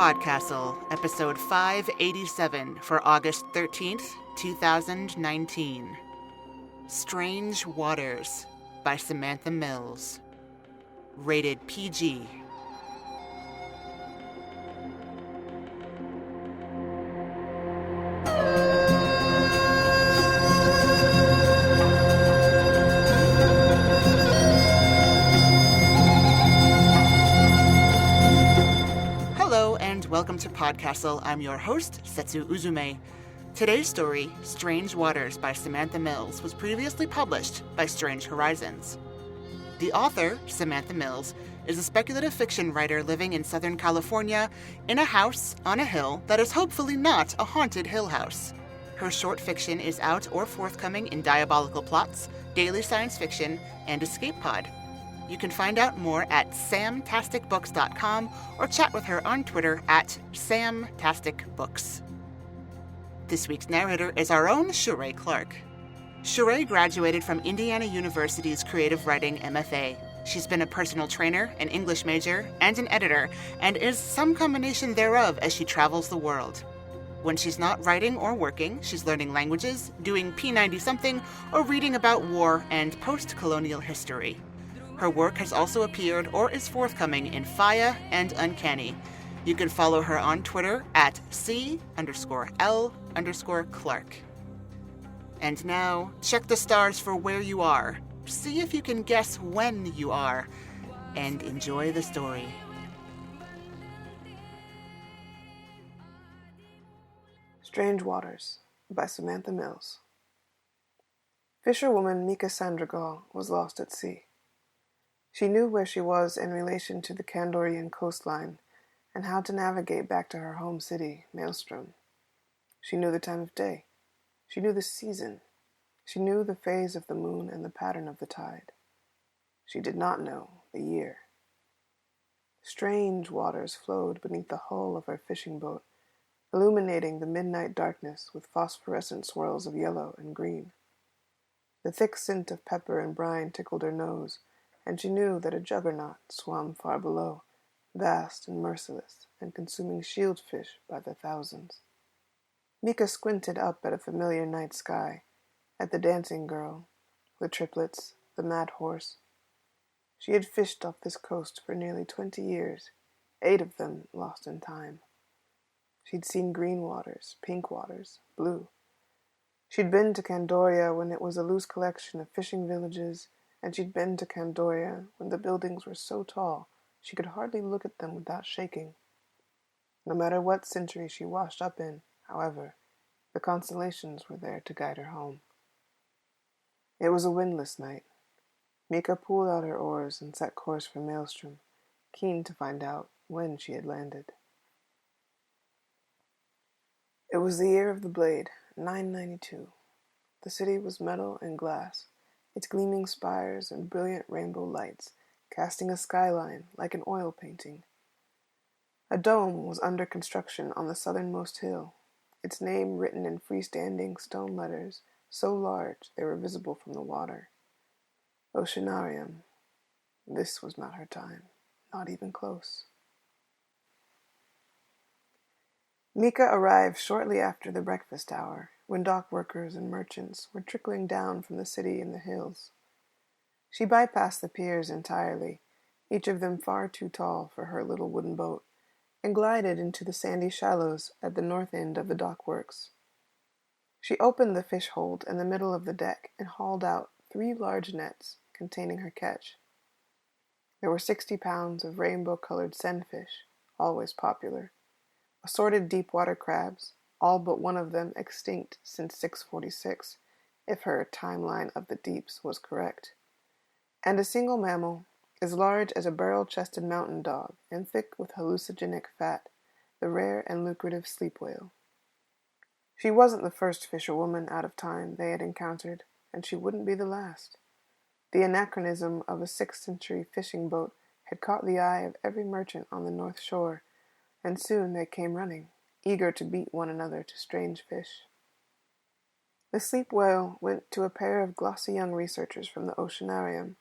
PodCastle, episode 587 for August 13th, 2019. Strange Waters by Samantha Mills. Rated PG. Welcome to PodCastle. I'm your host, Setsu Uzume. Today's story, Strange Waters by Samantha Mills, was previously published by Strange Horizons. The author, Samantha Mills, is a speculative fiction writer living in Southern California in a house on a hill that is hopefully not a haunted hill house. Her short fiction is out or forthcoming in Diabolical Plots, Daily Science Fiction, and Escape Pod. You can find out more at samtasticbooks.com or chat with her on Twitter at samtasticbooks. This week's narrator is our own Sheree Clark. Sheree graduated from Indiana University's Creative Writing MFA. She's been a personal trainer, an English major, and an editor, and is some combination thereof as she travels the world. When she's not writing or working, she's learning languages, doing P90-something, or reading about war and post-colonial history. Her work has also appeared or is forthcoming in Faya and Uncanny. You can follow her on Twitter at C_L_Clark. And now, check the stars for where you are. See if you can guess when you are. And enjoy the story. Strange Waters by Samantha Mills. Fisherwoman Mika Sandragal was lost at sea. She knew where she was in relation to the Kandorian coastline and how to navigate back to her home city, Maelstrom. She knew the time of day. She knew the season. She knew the phase of the moon and the pattern of the tide. She did not know the year. Strange waters flowed beneath the hull of her fishing boat, illuminating the midnight darkness with phosphorescent swirls of yellow and green. The thick scent of pepper and brine tickled her nose, and she knew that a juggernaut swam far below, vast and merciless, and consuming shieldfish by the thousands. Mika squinted up at a familiar night sky, at the dancing girl, the triplets, the mad horse. She had fished off this coast for nearly 20 years, 8 of them lost in time. She'd seen green waters, pink waters, blue. She'd been to Candoria when it was a loose collection of fishing villages, and she'd been to Candoria when the buildings were so tall she could hardly look at them without shaking. No matter what century she washed up in, however, the constellations were there to guide her home. It was a windless night. Mika pulled out her oars and set course for Maelstrom, keen to find out when she had landed. It was the year of the blade, 992. The city was metal and glass, its gleaming spires and brilliant rainbow lights casting a skyline like an oil painting. A dome was under construction on the southernmost hill, its name written in freestanding stone letters so large they were visible from the water. Oceanarium. This was not her time, not even close. Mika arrived shortly after the breakfast hour, when dock workers and merchants were trickling down from the city in the hills. She bypassed the piers entirely, each of them far too tall for her little wooden boat, and glided into the sandy shallows at the north end of the dockworks. She opened the fish hold in the middle of the deck and hauled out 3 large nets containing her catch. There were 60 pounds of rainbow-colored sandfish, always popular, assorted deep-water crabs, all but one of them extinct since 646, if her timeline of the deeps was correct, and a single mammal as large as a barrel-chested mountain dog and thick with hallucinogenic fat, the rare and lucrative sleep whale. She wasn't the first fisherwoman out of time they had encountered, and she wouldn't be the last. The anachronism of a 6th century fishing boat had caught the eye of every merchant on the north shore, and soon they came running, eager to beat one another to strange fish. The sleep whale went to a pair of glossy young researchers from the Oceanarium.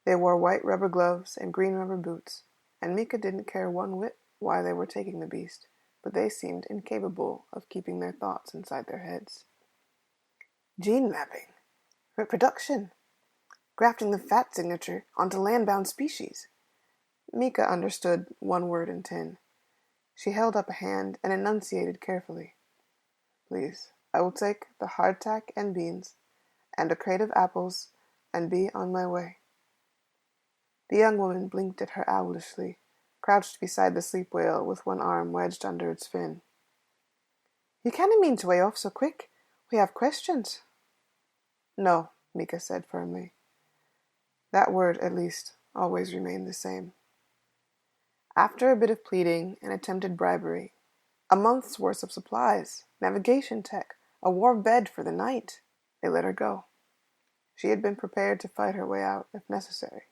They wore white rubber gloves and green rubber boots, and Mika didn't care one whit why they were taking the beast, but they seemed incapable of keeping their thoughts inside their heads. Gene mapping, reproduction, grafting the fat signature onto land-bound species. Mika understood one word in 10. She held up a hand and enunciated carefully. Please, I will take the hardtack and beans, and a crate of apples, and be on my way. The young woman blinked at her owlishly, crouched beside the sleep whale with one arm wedged under its fin. You can't mean to way off so quick. We have questions. No, Mika said firmly. That word, at least, always remained the same. After a bit of pleading and attempted bribery, a month's worth of supplies, navigation tech, a warm bed for the night, they let her go. She had been prepared to fight her way out if necessary.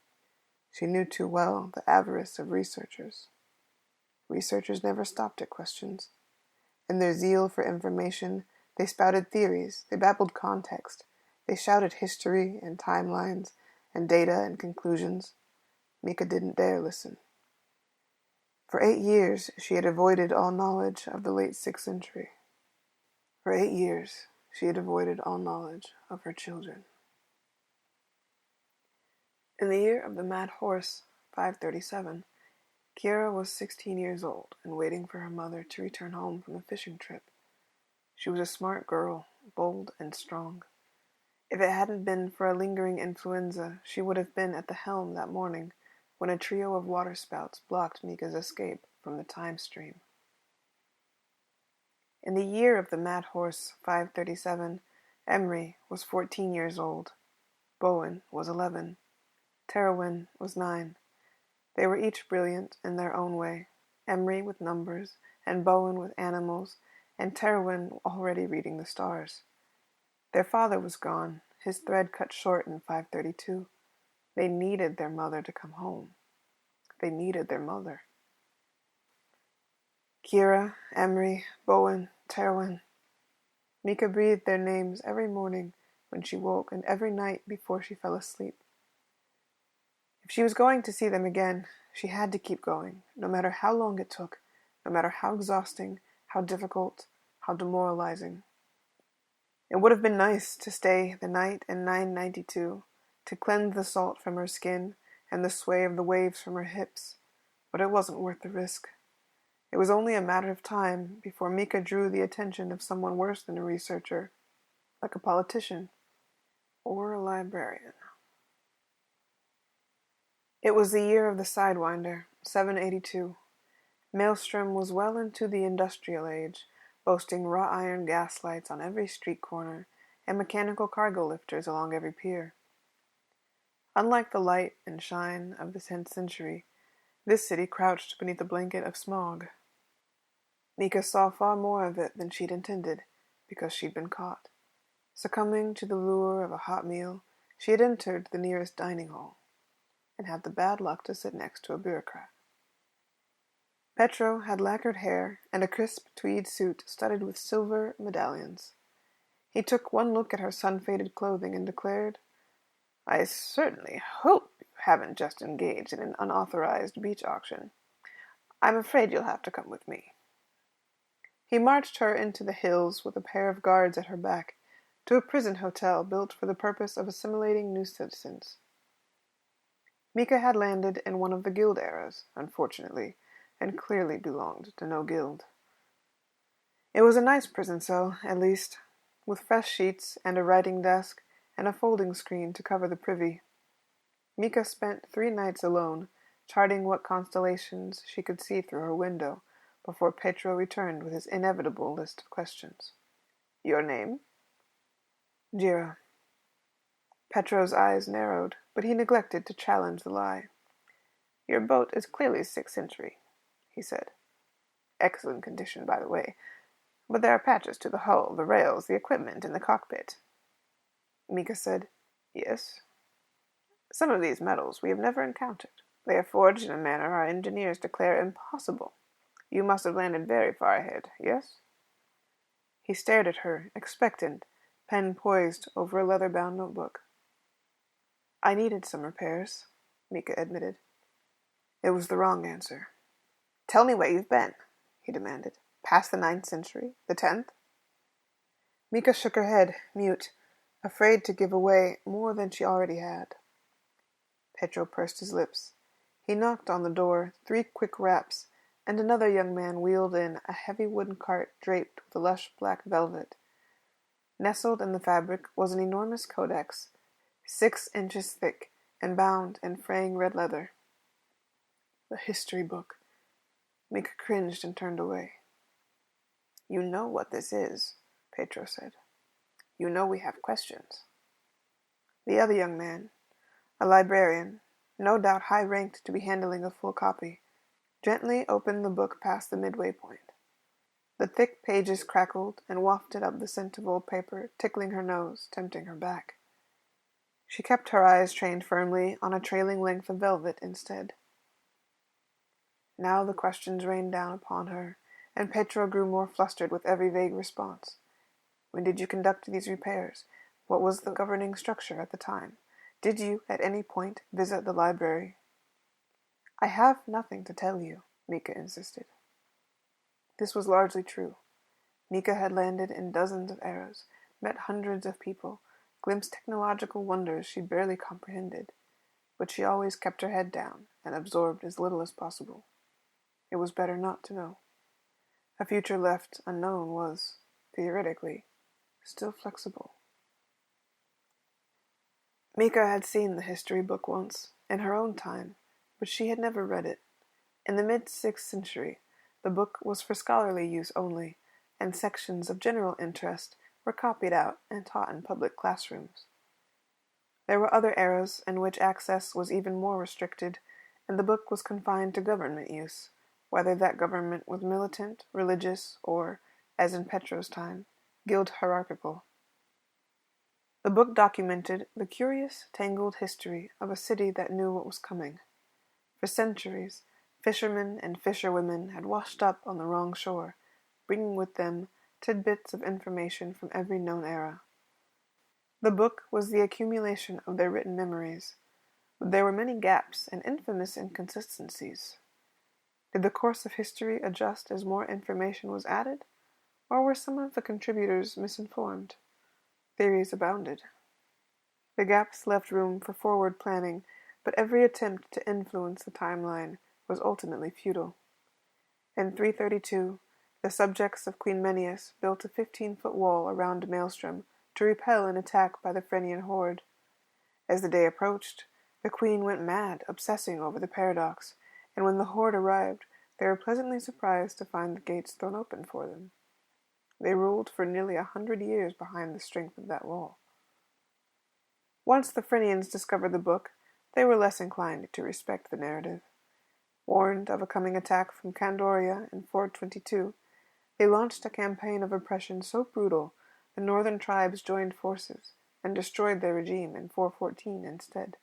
She knew too well the avarice of researchers. Researchers never stopped at questions. In their zeal for information, they spouted theories, they babbled context, they shouted history and timelines and data and conclusions. Mika didn't dare listen. For 8 years, she had avoided all knowledge of the late 6th century. For 8 years, she had avoided all knowledge of her children. In the year of the mad horse, 537, Kiera was 16 years old and waiting for her mother to return home from a fishing trip. She was a smart girl, bold and strong. If it hadn't been for a lingering influenza, she would have been at the helm that morning when a trio of waterspouts blocked Mika's escape from the time stream. In the year of the mad horse, 537, Emery was 14 years old. Bowen was 11. Terwin was 9. They were each brilliant in their own way, Emery with numbers, and Bowen with animals, and Terwin already reading the stars. Their father was gone, his thread cut short in 532. They needed their mother to come home. They needed their mother. Kiera, Emery, Bowen, Terwin. Mika breathed their names every morning when she woke and every night before she fell asleep. If she was going to see them again, she had to keep going, no matter how long it took, no matter how exhausting, how difficult, how demoralizing. It would have been nice to stay the night in 992, to cleanse the salt from her skin and the sway of the waves from her hips, but it wasn't worth the risk. It was only a matter of time before Mika drew the attention of someone worse than a researcher, like a politician or a librarian. It was the year of the Sidewinder, 782. Maelstrom was well into the industrial age, boasting wrought iron gas lights on every street corner and mechanical cargo lifters along every pier. Unlike the light and shine of the 10th century, this city crouched beneath a blanket of smog. Mika saw far more of it than she'd intended, because she'd been caught. Succumbing to the lure of a hot meal, she had entered the nearest dining hall, and had the bad luck to sit next to a bureaucrat. Petro had lacquered hair and a crisp tweed suit studded with silver medallions. He took one look at her sun-faded clothing and declared, "I certainly hope you haven't just engaged in an unauthorized beach auction. I'm afraid you'll have to come with me." He marched her into the hills with a pair of guards at her back, to a prison hotel built for the purpose of assimilating new citizens. Mika had landed in one of the guild eras, unfortunately, and clearly belonged to no guild. It was a nice prison cell, at least, with fresh sheets and a writing desk and a folding screen to cover the privy. Mika spent 3 nights alone, charting what constellations she could see through her window, before Petro returned with his inevitable list of questions. "Your name?" "Jira." Petro's eyes narrowed, but he neglected to challenge the lie. "Your boat is clearly 6th century, he said. "Excellent condition, by the way, but there are patches to the hull, the rails, the equipment in the cockpit." Mika said, "Yes." "Some of these metals we have never encountered. They are forged in a manner our engineers declare impossible. You must have landed very far ahead, yes?" He stared at her, expectant, pen poised over a leather-bound notebook. "I needed some repairs," Mika admitted. It was the wrong answer. Tell me where you've been, he demanded. Past the 9th century? The 10th? Mika shook her head, mute, afraid to give away more than she already had. Petro pursed his lips. He knocked on the door 3 quick raps, and another young man wheeled in a heavy wooden cart draped with lush black velvet. Nestled in the fabric was an enormous codex, 6 inches thick and bound in fraying red leather. The history book. Mika cringed and turned away. You know what this is, Petro said. You know we have questions. The other young man, a librarian, no doubt high-ranked to be handling a full copy, gently opened the book past the midway point. The thick pages crackled and wafted up the scent of old paper, tickling her nose, tempting her back. She kept her eyes trained firmly on a trailing length of velvet instead. Now the questions rained down upon her, and Petro grew more flustered with every vague response. When did you conduct these repairs? What was the governing structure at the time? Did you, at any point, visit the library? I have nothing to tell you, Mika insisted. This was largely true. Mika had landed in dozens of eras, met hundreds of people, glimpsed technological wonders she barely comprehended, but she always kept her head down and absorbed as little as possible. It was better not to know. A future left unknown was, theoretically, still flexible. Mika had seen the history book once, in her own time, but she had never read it. In the mid-6th century, the book was for scholarly use only, and sections of general interest were copied out and taught in public classrooms. There were other eras in which access was even more restricted, and the book was confined to government use, whether that government was militant, religious, or, as in Petro's time, guild hierarchical. The book documented the curious, tangled history of a city that knew what was coming. For centuries, fishermen and fisherwomen had washed up on the wrong shore, bringing with them tidbits of information from every known era. The book was the accumulation of their written memories, but there were many gaps and infamous inconsistencies. Did the course of history adjust as more information was added, or were some of the contributors misinformed? Theories abounded. The gaps left room for forward planning, but every attempt to influence the timeline was ultimately futile. In 332, the subjects of Queen Menneus built a 15-foot wall around Maelstrom to repel an attack by the Frenian horde. As the day approached, the queen went mad, obsessing over the paradox, and when the horde arrived, they were pleasantly surprised to find the gates thrown open for them. They ruled for nearly 100 years behind the strength of that wall. Once the Frenians discovered the book, they were less inclined to respect the narrative. Warned of a coming attack from Candoria in 422, they launched a campaign of oppression so brutal the northern tribes joined forces and destroyed their regime in 414 instead.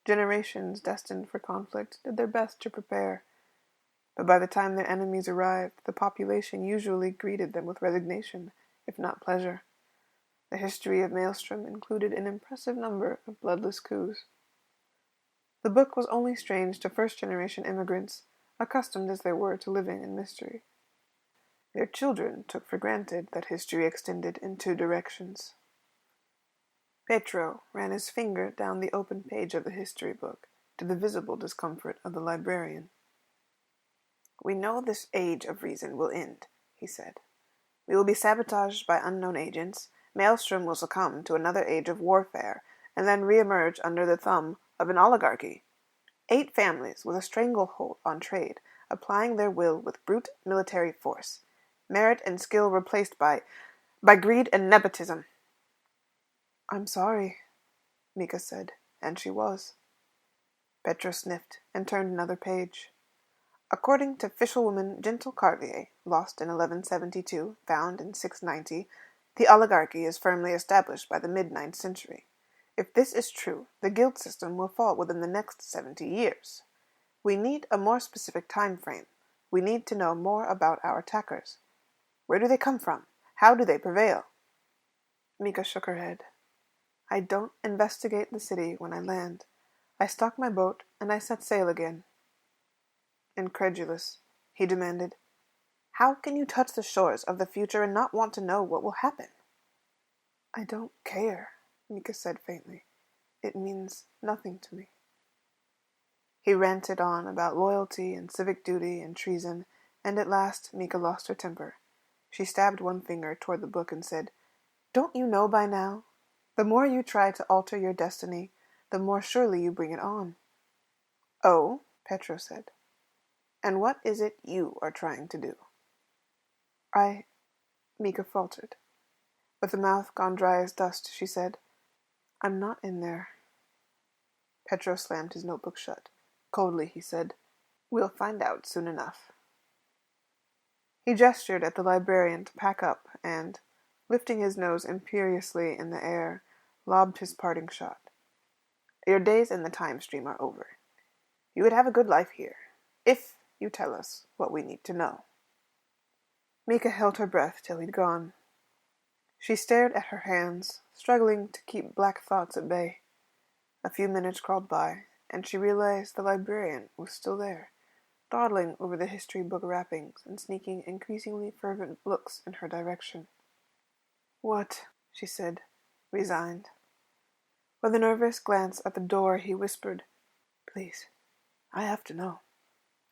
Generations destined for conflict did their best to prepare, but by the time their enemies arrived, the population usually greeted them with resignation, if not pleasure. The history of Maelstrom included an impressive number of bloodless coups. The book was only strange to first-generation immigrants, accustomed as they were to living in mystery. Their children took for granted that history extended in 2 directions. Petro ran his finger down the open page of the history book, to the visible discomfort of the librarian. We know this age of reason will end, he said. We will be sabotaged by unknown agents, Maelstrom will succumb to another age of warfare, and then re-emerge under the thumb of an oligarchy. 8 families with a stranglehold on trade, applying their will with brute military force. Merit and skill replaced by greed and nepotism. I'm sorry, Mika said, and she was. Petro sniffed and turned another page. According to fisherwoman Gentle Carlier, lost in 1172, found in 690, the oligarchy is firmly established by the mid-9th century. If this is true, the guild system will fall within the next 70 years. We need a more specific time frame. We need to know more about our attackers. Where do they come from? How do they prevail? Mika shook her head. I don't investigate the city when I land. I stock my boat and I set sail again. Incredulous, he demanded, "How can you touch the shores of the future and not want to know what will happen?" "I don't care," Mika said faintly. "It means nothing to me." He ranted on about loyalty and civic duty and treason, and at last Mika lost her temper. She stabbed one finger toward the book and said, "Don't you know by now? The more you try to alter your destiny, the more surely you bring it on." "Oh," Petro said. "And what is it you are trying to do?" I, Mika faltered. With a mouth gone dry as dust, she said, "I'm not in there." Petro slammed his notebook shut. Coldly, he said, "We'll find out soon enough." He gestured at the librarian to pack up and, lifting his nose imperiously in the air, lobbed his parting shot. "Your days in the time stream are over. You would have a good life here, if you tell us what we need to know." Mika held her breath till he'd gone. She stared at her hands, struggling to keep black thoughts at bay. A few minutes crawled by, and she realized the librarian was still there, dawdling over the history book wrappings and sneaking increasingly fervent looks in her direction. "What?" she said, resigned. With a nervous glance at the door, he whispered, "Please, I have to know.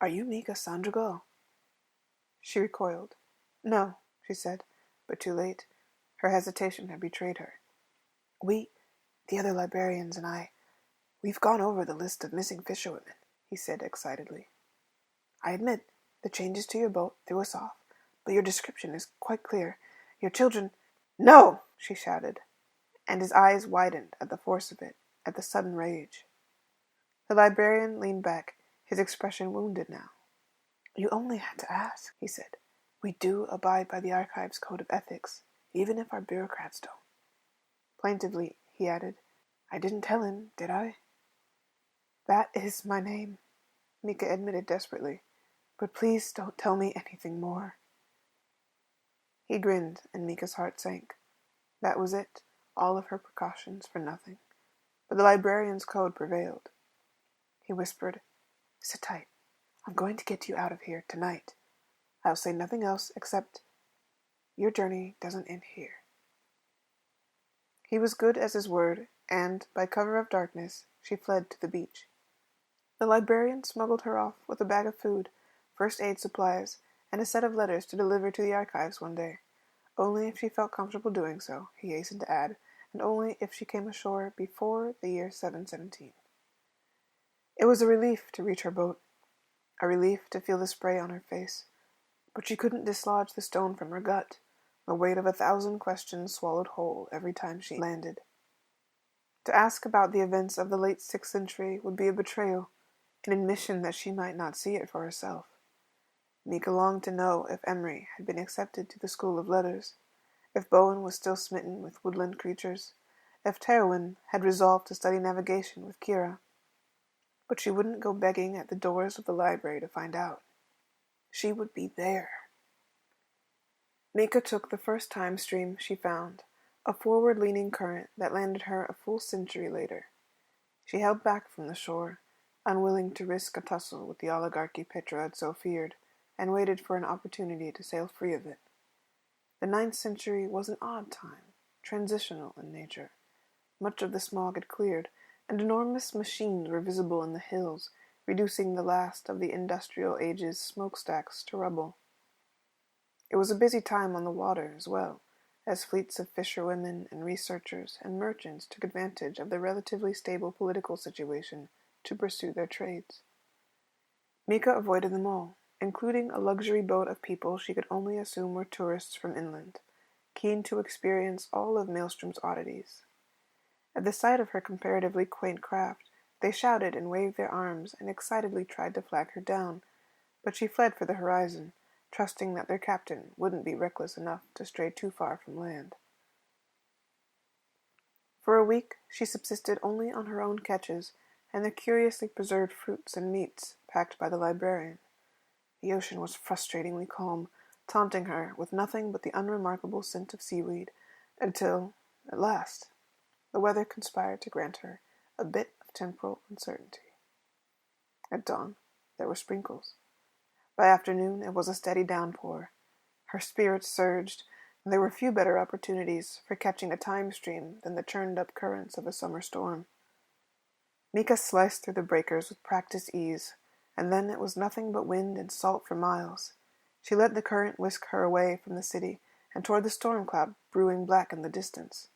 Are you Mika Sandragal?" She recoiled. "No," she said, but too late. Her hesitation had betrayed her. The other librarians and we've gone over the list of missing fisherwomen," he said excitedly. "I admit the changes to your boat threw us off, but your description is quite clear. Your children—" "No!" she shouted, and his eyes widened at the force of it, at the sudden rage. The librarian leaned back, his expression wounded now. "You only had to ask," he said. "We do abide by the Archive's code of ethics, even if our bureaucrats don't." Plaintively, he added, "I didn't tell him, did I?" "That is my name," Mika admitted desperately. "But please don't tell me anything more." He grinned, and Mika's heart sank. That was it, all of her precautions for nothing. But the librarian's code prevailed. He whispered, "Sit tight. I'm going to get you out of here tonight. I'll say nothing else except, your journey doesn't end here." He was good as his word, and, by cover of darkness, she fled to the beach. The librarian smuggled her off with a bag of food, first aid supplies, and a set of letters to deliver to the archives one day. Only if she felt comfortable doing so, he hastened to add, and only if she came ashore before the year 717. It was a relief to reach her boat, a relief to feel the spray on her face, but she couldn't dislodge the stone from her gut, the weight of 1,000 questions swallowed whole every time she landed. To ask about the events of the late 6th century would be a betrayal, an admission that she might not see it for herself. Mika longed to know if Emery had been accepted to the School of Letters, if Bowen was still smitten with woodland creatures, if Terwin had resolved to study navigation with Kira. But she wouldn't go begging at the doors of the library to find out. She would be there. Mika took the first time stream she found, a forward-leaning current that landed her a full century later. She held back from the shore, unwilling to risk a tussle with the oligarchy Petra had so feared, and waited for an opportunity to sail free of it. The 9th century was an odd time, transitional in nature. Much of the smog had cleared, and enormous machines were visible in the hills, reducing the last of the industrial age's smokestacks to rubble. It was a busy time on the water as well, as fleets of fisherwomen and researchers and merchants took advantage of the relatively stable political situation to pursue their trades. Mika avoided them all, including a luxury boat of people she could only assume were tourists from inland, keen to experience all of Maelstrom's oddities. At the sight of her comparatively quaint craft, they shouted and waved their arms and excitedly tried to flag her down, but she fled for the horizon, trusting that their captain wouldn't be reckless enough to stray too far from land. For a week she subsisted only on her own catches and the curiously preserved fruits and meats packed by the librarian. The ocean was frustratingly calm, taunting her with nothing but the unremarkable scent of seaweed, until, at last, the weather conspired to grant her a bit of temporal uncertainty. At dawn, there were sprinkles. By afternoon it was a steady downpour. Her spirits surged, and there were few better opportunities for catching a time stream than the churned-up currents of a summer storm. Mika sliced through the breakers with practiced ease, and then it was nothing but wind and salt for miles. She let the current whisk her away from the city and toward the storm cloud brewing black in the distance.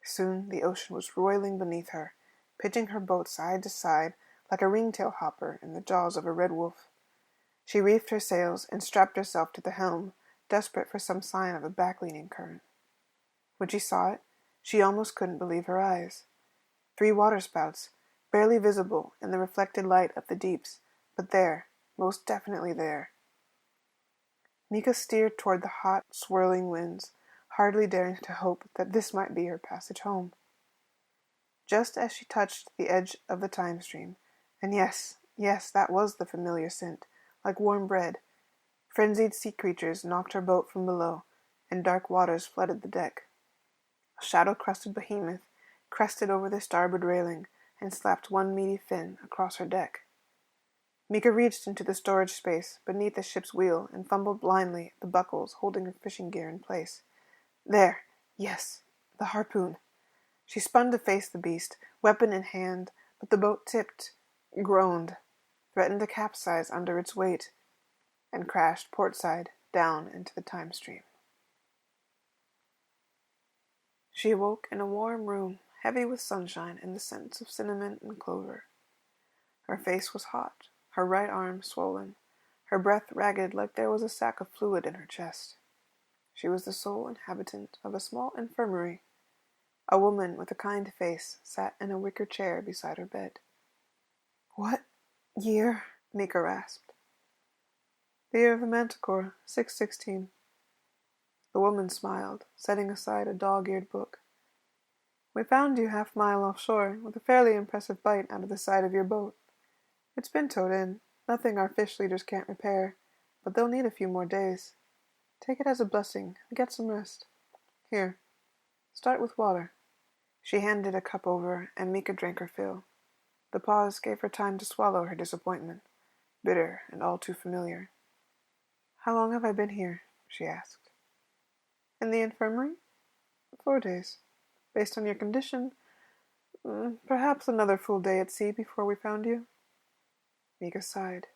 Soon the ocean was roiling beneath her, pitching her boat side to side like a ringtail hopper in the jaws of a red wolf. She reefed her sails and strapped herself to the helm, desperate for some sign of a back-leaning current. When she saw it, she almost couldn't believe her eyes. 3 waterspouts, barely visible in the reflected light of the deeps, but there, most definitely there. Mika steered toward the hot, swirling winds, hardly daring to hope that this might be her passage home. Just as she touched the edge of the time stream, and yes, that was the familiar scent, like warm bread, frenzied sea creatures knocked her boat from below, and dark waters flooded the deck. A shadow-crusted behemoth crested over the starboard railing and slapped one meaty fin across her deck. Mika reached into the storage space beneath the ship's wheel and fumbled blindly at the buckles holding her fishing gear in place. There! Yes! The harpoon! She spun to face the beast, weapon in hand, but the boat tipped, groaned, threatened to capsize under its weight, and crashed portside down into the time stream. She awoke in a warm room, heavy with sunshine and the scents of cinnamon and clover. Her face was hot, her right arm swollen, her breath ragged like there was a sack of fluid in her chest. She was the sole inhabitant of a small infirmary. A woman with a kind face sat in a wicker chair beside her bed. "What year?" Mika rasped. "The year of the Manticore, 616. The woman smiled, setting aside a dog-eared book. "We found you half-mile offshore, with a fairly impressive bite out of the side of your boat. It's been towed in, nothing our fish leaders can't repair, but they'll need a few more days. Take it as a blessing, and get some rest. Here, start with water." She handed a cup over, and Mika drank her fill. The pause gave her time to swallow her disappointment, bitter and all too familiar. "How long have I been here?" she asked. "In the infirmary? 4 days. Based on your condition, perhaps another full day at sea before we found you." Mika sighed.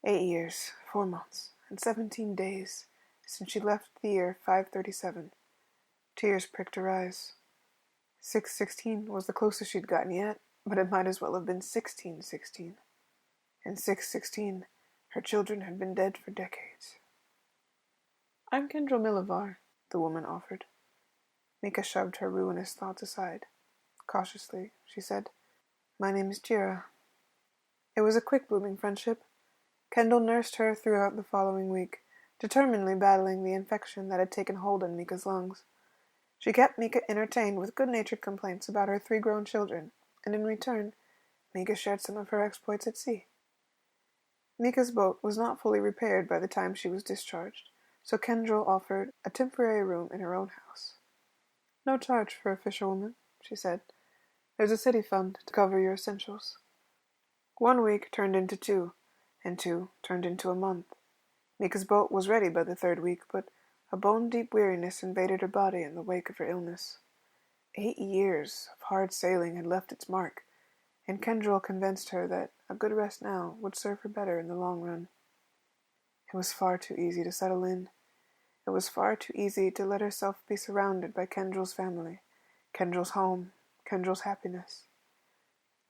8 years, 4 months, and 17 days since she left the year 537. Tears pricked her eyes. 616 was the closest she'd gotten yet, but it might as well have been 1616. In 616, her children had been dead for decades. "I'm Kendra Millivar," the woman offered. Mika shoved her ruinous thoughts aside. Cautiously, she said, "My name is Jira." It was a quick-blooming friendship. Kendall nursed her throughout the following week, determinedly battling the infection that had taken hold in Mika's lungs. She kept Mika entertained with good-natured complaints about her 3 grown children, and in return, Mika shared some of her exploits at sea. Mika's boat was not fully repaired by the time she was discharged, so Kendall offered a temporary room in her own house. "No charge for a fisherwoman," she said. "There's a city fund to cover your essentials." 1 week turned into 2, and 2 turned into a month. Mika's boat was ready by the 3rd week, but a bone-deep weariness invaded her body in the wake of her illness. 8 years of hard sailing had left its mark, and Kendall convinced her that a good rest now would serve her better in the long run. It was far too easy to settle in. It was far too easy to let herself be surrounded by Kendall's family, Kendall's home, Kendall's happiness.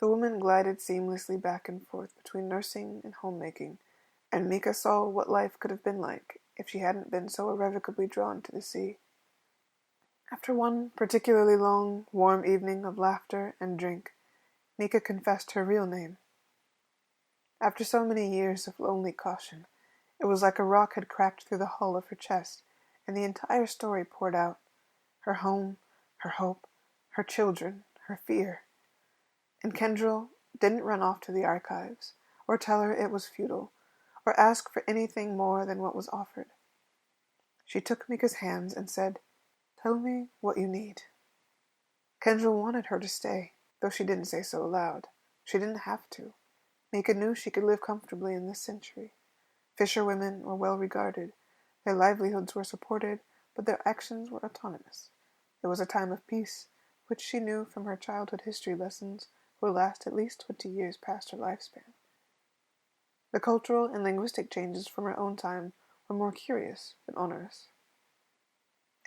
The woman glided seamlessly back and forth between nursing and homemaking, and Mika saw what life could have been like if she hadn't been so irrevocably drawn to the sea. After one particularly long, warm evening of laughter and drink, Mika confessed her real name. After so many years of lonely caution, it was like a rock had cracked through the hull of her chest, and the entire story poured out. Her home, her hope, her children, her fear. And Kendall didn't run off to the archives, or tell her it was futile, or ask for anything more than what was offered. She took Mika's hands and said, "Tell me what you need." Kendall wanted her to stay, though she didn't say so aloud. She didn't have to. Mika knew she could live comfortably in this century. Fisherwomen were well regarded. Their livelihoods were supported, but their actions were autonomous. It was a time of peace, which she knew from her childhood history lessons would last at least 20 years past her lifespan. The cultural and linguistic changes from her own time were more curious than onerous.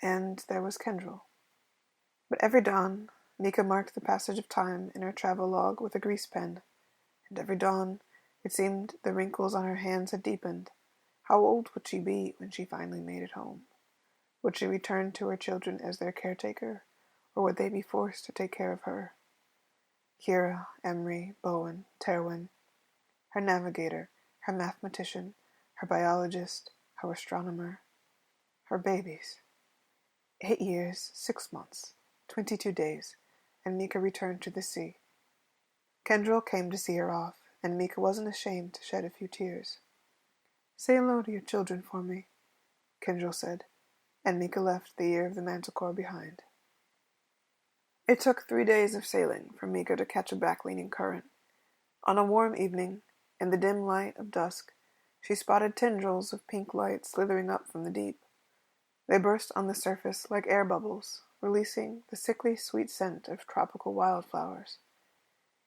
And there was Kendrell. But every dawn, Mika marked the passage of time in her travel log with a grease pen, and every dawn, it seemed the wrinkles on her hands had deepened. How old would she be when she finally made it home? Would she return to her children as their caretaker, or would they be forced to take care of her? Kira, Emery, Bowen, Terwin, her navigator, her mathematician, her biologist, her astronomer, her babies. 8 years, 6 months, 22 days, and Mika returned to the sea. Kendrell came to see her off, and Mika wasn't ashamed to shed a few tears. "Say hello to your children for me," Kendrell said, and Mika left the year of the manticore behind. It took 3 days of sailing for Mika to catch a back-leaning current. On a warm evening, in the dim light of dusk, she spotted tendrils of pink light slithering up from the deep. They burst on the surface like air bubbles, releasing the sickly sweet scent of tropical wildflowers.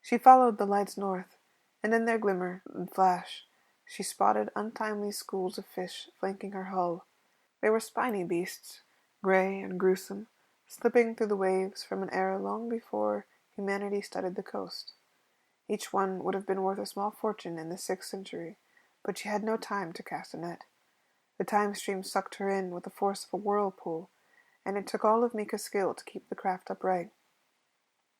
She followed the lights north, and in their glimmer and flash, she spotted untimely schools of fish flanking her hull. They were spiny beasts, gray and gruesome, slipping through the waves from an era long before humanity studied the coast. Each one would have been worth a small fortune in the 6th century, but she had no time to cast a net. The time stream sucked her in with the force of a whirlpool, and it took all of Mika's skill to keep the craft upright.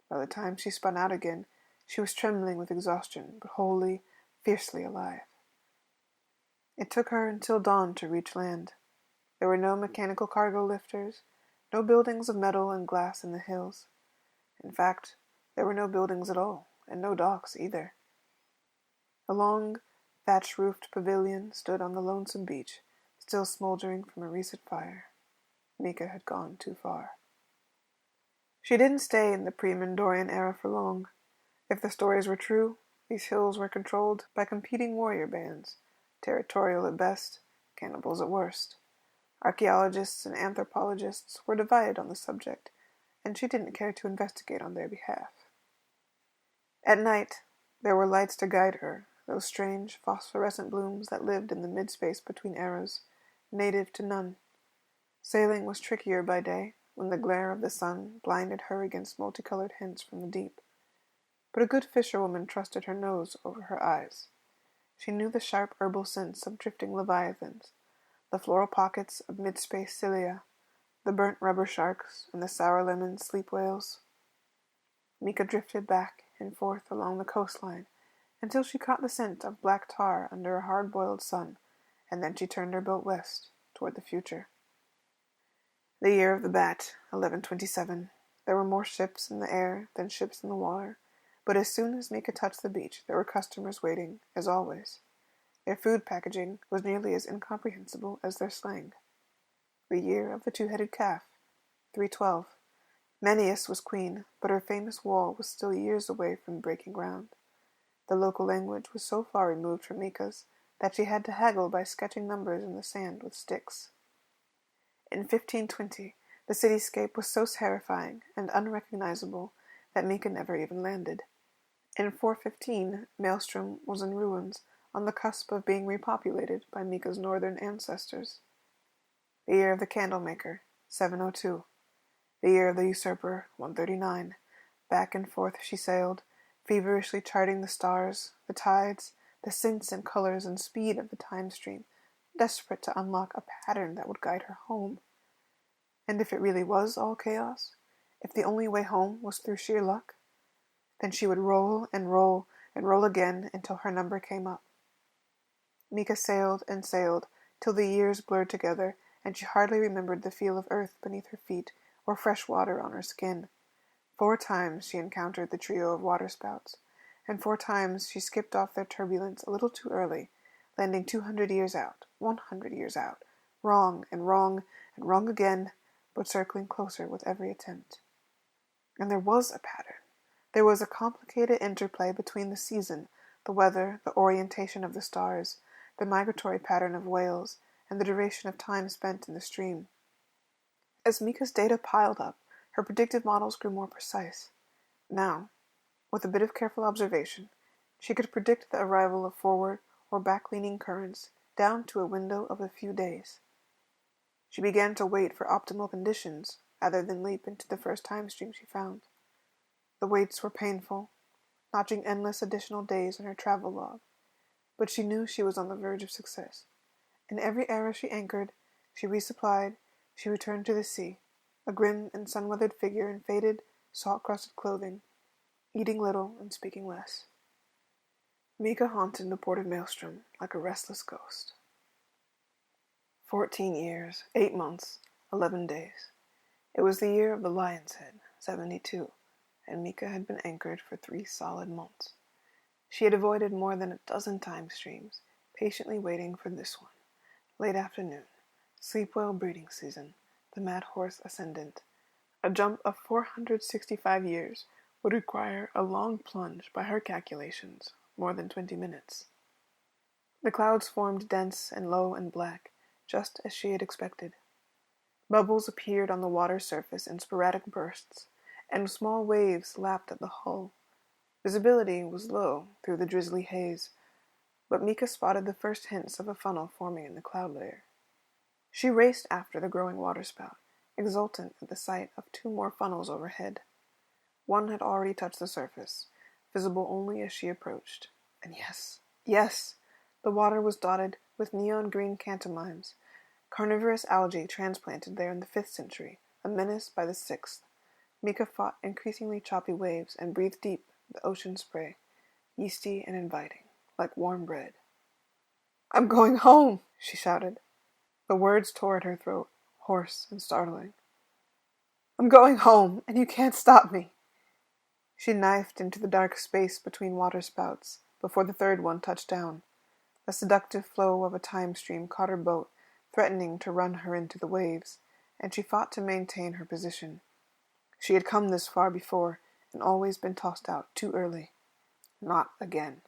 By the time she spun out again, she was trembling with exhaustion, but wholly, fiercely alive. It took her until dawn to reach land. There were no mechanical cargo lifters, no buildings of metal and glass in the hills. In fact, there were no buildings at all, and no docks either. A long, thatch-roofed pavilion stood on the lonesome beach, still smoldering from a recent fire. Mika had gone too far. She didn't stay in the pre-Mendorian era for long. If the stories were true, these hills were controlled by competing warrior bands, territorial at best, cannibals at worst. Archaeologists and anthropologists were divided on the subject, and she didn't care to investigate on their behalf. At night, there were lights to guide her, those strange phosphorescent blooms that lived in the mid-space between eras, native to none. Sailing was trickier by day, when the glare of the sun blinded her against multicolored hints from the deep. But a good fisherwoman trusted her nose over her eyes. She knew the sharp herbal scents of drifting leviathans, the floral pockets of mid-space cilia, the burnt rubber sharks, and the sour lemon sleep whales. Mika drifted back and forth along the coastline until she caught the scent of black tar under a hard-boiled sun, and then she turned her boat west, toward the future. The year of the bat, 1127. There were more ships in the air than ships in the water, but as soon as Mika touched the beach, there were customers waiting, as always. Their food packaging was nearly as incomprehensible as their slang. The year of the two-headed calf, 312. Manius was queen, but her famous wall was still years away from breaking ground. The local language was so far removed from Mika's that she had to haggle by sketching numbers in the sand with sticks. In 1520, the cityscape was so terrifying and unrecognizable that Mika never even landed. In 415, Maelstrom was in ruins, on the cusp of being repopulated by Mika's northern ancestors. The year of the Candlemaker, 702. The year of the Usurper, 139. Back and forth she sailed, feverishly charting the stars, the tides, the scents and colors and speed of the time stream, desperate to unlock a pattern that would guide her home. And if it really was all chaos, if the only way home was through sheer luck, then she would roll and roll and roll again until her number came up. Mika sailed and sailed till the years blurred together, and she hardly remembered the feel of earth beneath her feet or fresh water on her skin. 4 times she encountered the trio of waterspouts, and 4 times she skipped off their turbulence a little too early, landing 200 years out, 100 years out, wrong and wrong and wrong again, but circling closer with every attempt. And there was a pattern. There was a complicated interplay between the season, the weather, the orientation of the stars, the migratory pattern of whales, and the duration of time spent in the stream. As Mika's data piled up, her predictive models grew more precise. Now, with a bit of careful observation, she could predict the arrival of forward or back-leaning currents down to a window of a few days. She began to wait for optimal conditions rather than leap into the first time stream she found. The waits were painful, notching endless additional days on her travel log, but she knew she was on the verge of success. In every era she anchored, she resupplied, she returned to the sea, a grim and sun-weathered figure in faded, salt-crusted clothing, eating little and speaking less. Mika haunted the port of Maelstrom like a restless ghost. 14 years, 8 months, 11 days. It was the year of the Lion's Head, 72, and Mika had been anchored for 3 solid months. She had avoided more than a dozen time streams, patiently waiting for this one. Late afternoon, sleep whale breeding season, the mad horse ascendant. A jump of 465 years would require a long plunge by her calculations, more than 20 minutes. The clouds formed dense and low and black, just as she had expected. Bubbles appeared on the water surface in sporadic bursts, and small waves lapped at the hull. Visibility was low through the drizzly haze, but Mika spotted the first hints of a funnel forming in the cloud layer. She raced after the growing waterspout, exultant at the sight of 2 more funnels overhead. One had already touched the surface, visible only as she approached. And yes, the water was dotted with neon-green cantamimes, carnivorous algae transplanted there in the 5th century, a menace by the 6th. Mika fought increasingly choppy waves and breathed deep the ocean spray, yeasty and inviting, like warm bread. "I'm going home," she shouted. The words tore at her throat, hoarse and startling. "I'm going home, and you can't stop me." She knifed into the dark space between waterspouts before the 3rd one touched down. The seductive flow of a time stream caught her boat, threatening to run her into the waves, and she fought to maintain her position. She had come this far before, and always been tossed out too early. Not again.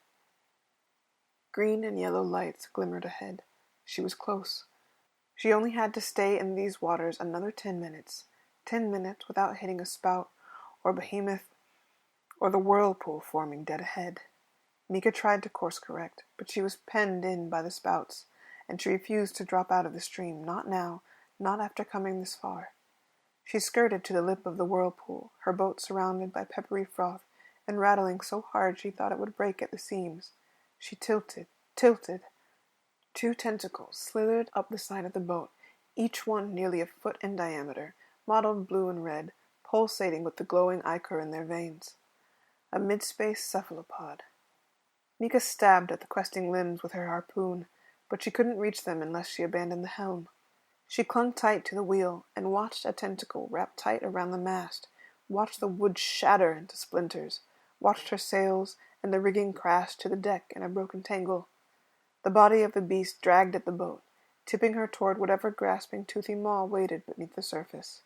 Green and yellow lights glimmered ahead. She was close. She only had to stay in these waters another 10 minutes. 10 minutes without hitting a spout, or behemoth, or the whirlpool forming dead ahead. Mika tried to course correct, but she was penned in by the spouts, and she refused to drop out of the stream, not now, not after coming this far. She skirted to the lip of the whirlpool, her boat surrounded by peppery froth, and rattling so hard she thought it would break at the seams. She tilted. 2 tentacles slithered up the side of the boat, each one nearly a foot in diameter, mottled blue and red, pulsating with the glowing ichor in their veins. A mid-space cephalopod. Mika stabbed at the questing limbs with her harpoon, but she couldn't reach them unless she abandoned the helm. She clung tight to the wheel and watched a tentacle wrap tight around the mast, watched the wood shatter into splinters, watched her sails and the rigging crash to the deck in a broken tangle. The body of the beast dragged at the boat, tipping her toward whatever grasping toothy maw waited beneath the surface.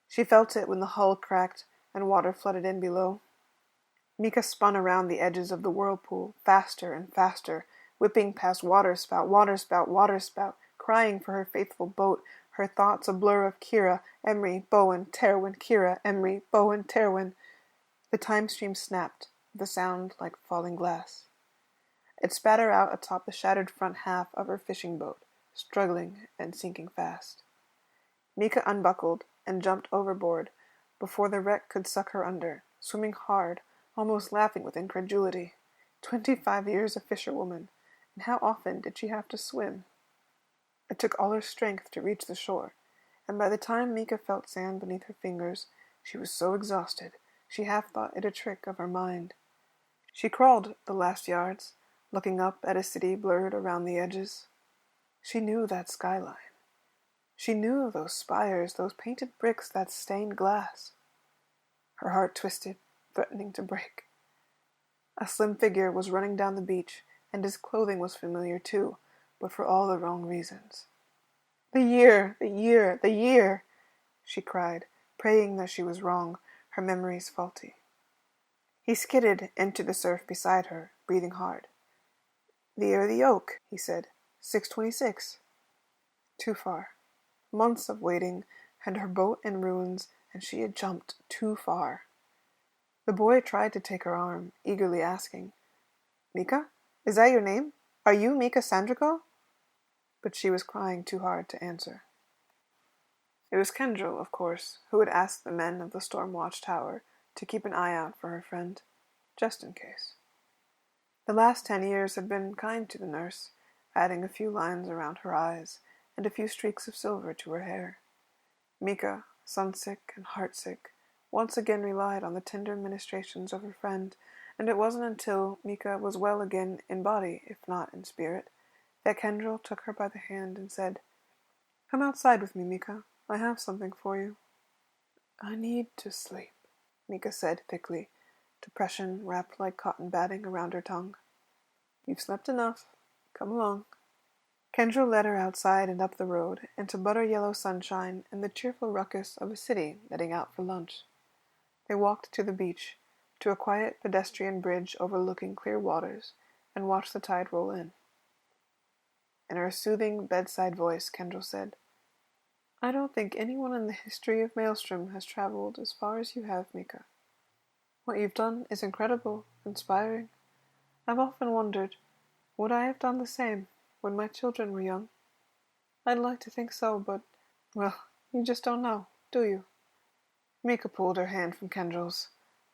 She felt it when the hull cracked and water flooded in below. Mika spun around the edges of the whirlpool, faster and faster, whipping past waterspout, crying for her faithful boat, her thoughts a blur of Kira, Emery, Bowen, Terwin, Kira, Emery, Bowen, Terwin. The time stream snapped, with a sound like falling glass. It spat her out atop the shattered front half of her fishing boat, struggling and sinking fast. Mika unbuckled and jumped overboard before the wreck could suck her under, swimming hard, almost laughing with incredulity. 25 years a fisherwoman, and how often did she have to swim? It took all her strength to reach the shore, and by the time Mika felt sand beneath her fingers, she was so exhausted she half thought it a trick of her mind. She crawled the last yards, looking up at a city blurred around the edges. She knew that skyline. She knew those spires, those painted bricks, that stained glass. Her heart twisted, threatening to break. A slim figure was running down the beach, and his clothing was familiar too, but for all the wrong reasons. "The year," she cried, praying that she was wrong, her memories faulty. He skidded into the surf beside her, breathing hard. "The year of the oak," he said. 626. Too far. Months of waiting, and her boat in ruins, and she had jumped too far. The boy tried to take her arm, eagerly asking, "Mika? Is that your name? Are you Mika Sandrico?" But she was crying too hard to answer. It was Kendrell, of course, who had asked the men of the Storm Watch Tower to keep an eye out for her friend, just in case. The last 10 years had been kind to the nurse, adding a few lines around her eyes and a few streaks of silver to her hair. Mika, sunsick and heartsick, once again relied on the tender ministrations of her friend, and it wasn't until Mika was well again in body, if not in spirit, that Kendrell took her by the hand and said, "Come outside with me, Mika. I have something for you." "I need to sleep," Mika said thickly, depression wrapped like cotton batting around her tongue. "You've slept enough. Come along." Kendrell led her outside and up the road, into butter-yellow sunshine and the cheerful ruckus of a city letting out for lunch. They walked to the beach, to a quiet pedestrian bridge overlooking clear waters, and watched the tide roll in. In her soothing bedside voice, Kendrell said, "I don't think anyone in the history of Maelstrom has traveled as far as you have, Mika. What you've done is incredible, inspiring. I've often wondered, would I have done the same when my children were young? I'd like to think so, but, well, you just don't know, do you?" Mika pulled her hand from Kendrell's.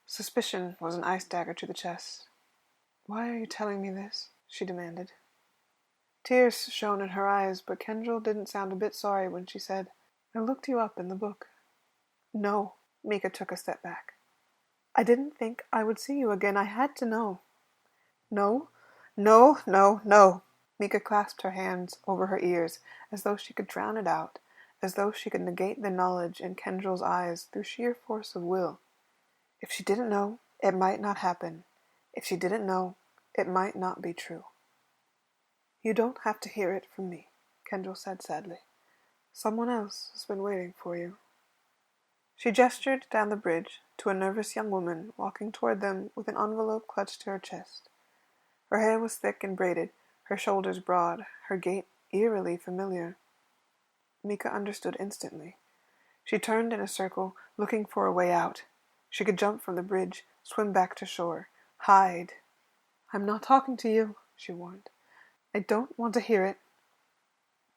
Suspicion was an ice dagger to the chest. "Why are you telling me this?" she demanded. Tears shone in her eyes, but Kendrell didn't sound a bit sorry when she said, "I looked you up in the book." "No." Mika took a step back. "I didn't think I would see you again. I had to know." "No, no, no, no." Mika clasped her hands over her ears as though she could drown it out, as though she could negate the knowledge in Kendrell's eyes through sheer force of will. If she didn't know, it might not happen. If she didn't know, it might not be true. "You don't have to hear it from me," Kendrell said sadly. "Someone else has been waiting for you." She gestured down the bridge to a nervous young woman walking toward them with an envelope clutched to her chest. Her hair was thick and braided, her shoulders broad, her gait eerily familiar. Mika understood instantly. She turned in a circle, looking for a way out. She could jump from the bridge, swim back to shore, hide. "I'm not talking to you," she warned. "I don't want to hear it."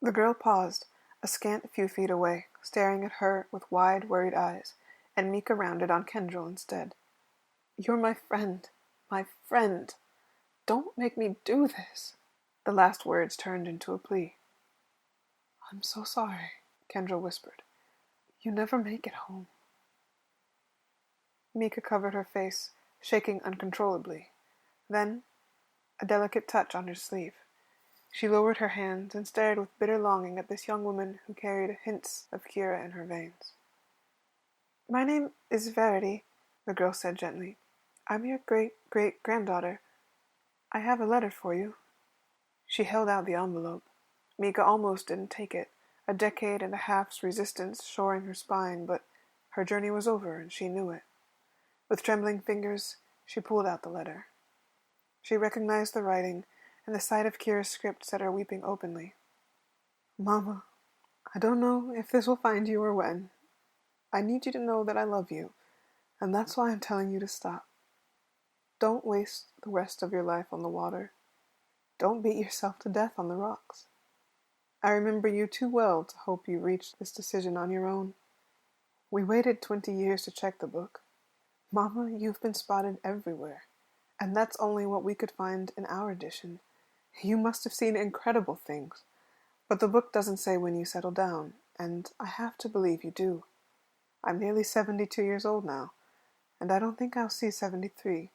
The girl paused, a scant few feet away, staring at her with wide, worried eyes, and Mika rounded on Kendrell instead. "You're my friend. My friend. Don't make me do this." The last words turned into a plea. "I'm so sorry," Kendrell whispered. "You never make it home." Mika covered her face, shaking uncontrollably. Then, a delicate touch on her sleeve. She lowered her hands and stared with bitter longing at this young woman who carried hints of Kira in her veins. "My name is Verity," the girl said gently. "I'm your great-great-granddaughter. I have a letter for you." She held out the envelope. Mika almost didn't take it, a decade and a half's resistance shoring her spine, but her journey was over and she knew it. With trembling fingers, she pulled out the letter. She recognized the writing, and the sight of Kira's script set her weeping openly. "Mama, I don't know if this will find you or when. I need you to know that I love you, and that's why I'm telling you to stop. Don't waste the rest of your life on the water. Don't beat yourself to death on the rocks. I remember you too well to hope you reached this decision on your own. We waited 20 years to check the book. Mama, you've been spotted everywhere, and that's only what we could find in our edition. You must have seen incredible things, but the book doesn't say when you settle down, and I have to believe you do. I'm nearly 72 years old now, and I don't think I'll see 73.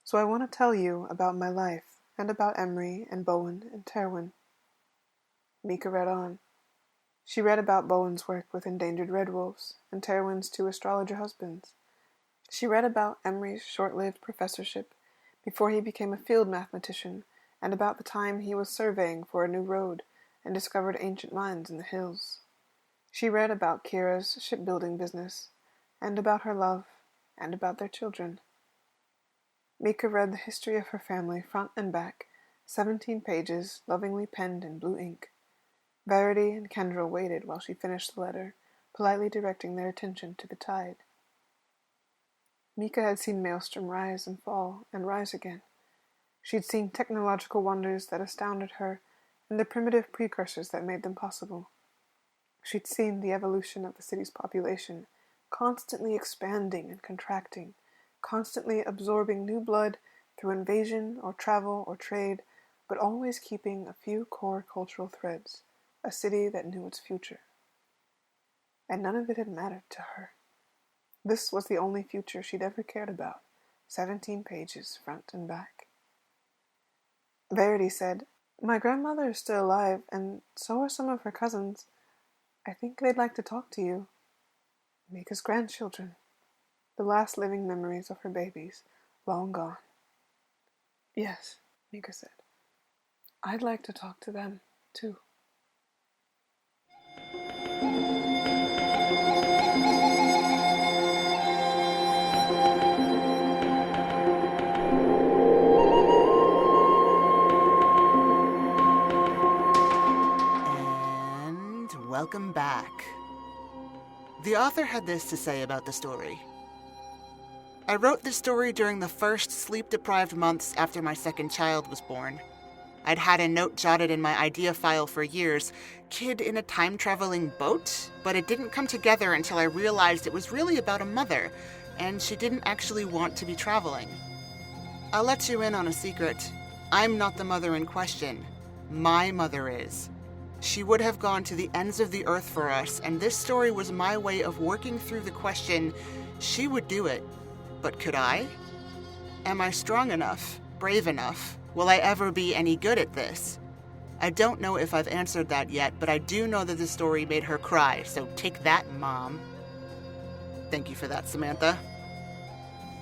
So I want to tell you about my life, and about Emery and Bowen and Terwin." Mika read on. She read about Bowen's work with endangered red wolves, and Terwin's 2 astrologer husbands. She read about Emery's short-lived professorship before he became a field mathematician, and about the time he was surveying for a new road and discovered ancient mines in the hills. She read about Kira's shipbuilding business, and about her love, and about their children. Mika read the history of her family front and back, 17 pages, lovingly penned in blue ink. Verity and Kendrell waited while she finished the letter, politely directing their attention to the tide. Mika had seen Maelstrom rise and fall and rise again. She'd seen technological wonders that astounded her and the primitive precursors that made them possible. She'd seen the evolution of the city's population, constantly expanding and contracting, constantly absorbing new blood through invasion or travel or trade, but always keeping a few core cultural threads, a city that knew its future. And none of it had mattered to her. This was the only future she'd ever cared about, 17 pages front and back. Verity said, "My grandmother is still alive, and so are some of her cousins. I think they'd like to talk to you." Mika's grandchildren, the last living memories of her babies, long gone. "Yes," Mika said. "I'd like to talk to them, too." And welcome back. The author had this to say about the story. I wrote this story during the first sleep-deprived months after my second child was born. I'd had a note jotted in my idea file for years, kid in a time-traveling boat, but it didn't come together until I realized it was really about a mother, and she didn't actually want to be traveling. I'll let you in on a secret. I'm not the mother in question. My mother is. She would have gone to the ends of the earth for us, and this story was my way of working through the question, she would do it, but could I? Am I strong enough? Brave enough? Will I ever be any good at this? I don't know if I've answered that yet, but I do know that the story made her cry, so take that, Mom. Thank you for that, Samantha.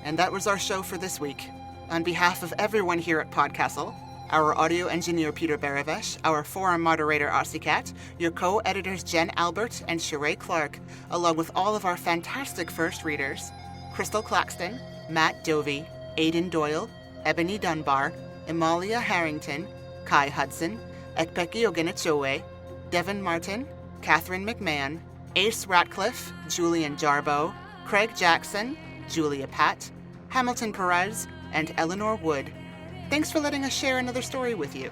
And that was our show for this week. On behalf of everyone here at PodCastle, our audio engineer Peter Baravesh, our forum moderator Osicat, your co-editors Jen Albert and Sheree Clark, along with all of our fantastic first readers, Crystal Claxton, Matt Dovey, Aidan Doyle, Ebony Dunbar, Amalia Harrington, Kai Hudson, Ekpeki Ogenichowe, Devin Martin, Catherine McMahon, Ace Ratcliffe, Julian Jarboe, Craig Jackson, Julia Patt, Hamilton Perez, and Eleanor Wood. Thanks for letting us share another story with you.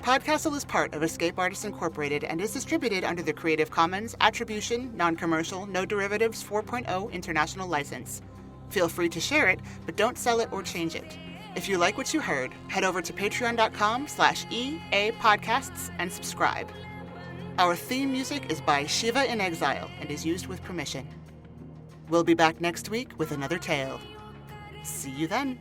PodCastle is part of Escape Artists Incorporated and is distributed under the Creative Commons Attribution, Non-Commercial, No Derivatives 4.0 International License. Feel free to share it, but don't sell it or change it. If you like what you heard, head over to patreon.com/EAPodcasts and subscribe. Our theme music is by Shiva in Exile and is used with permission. We'll be back next week with another tale. See you then.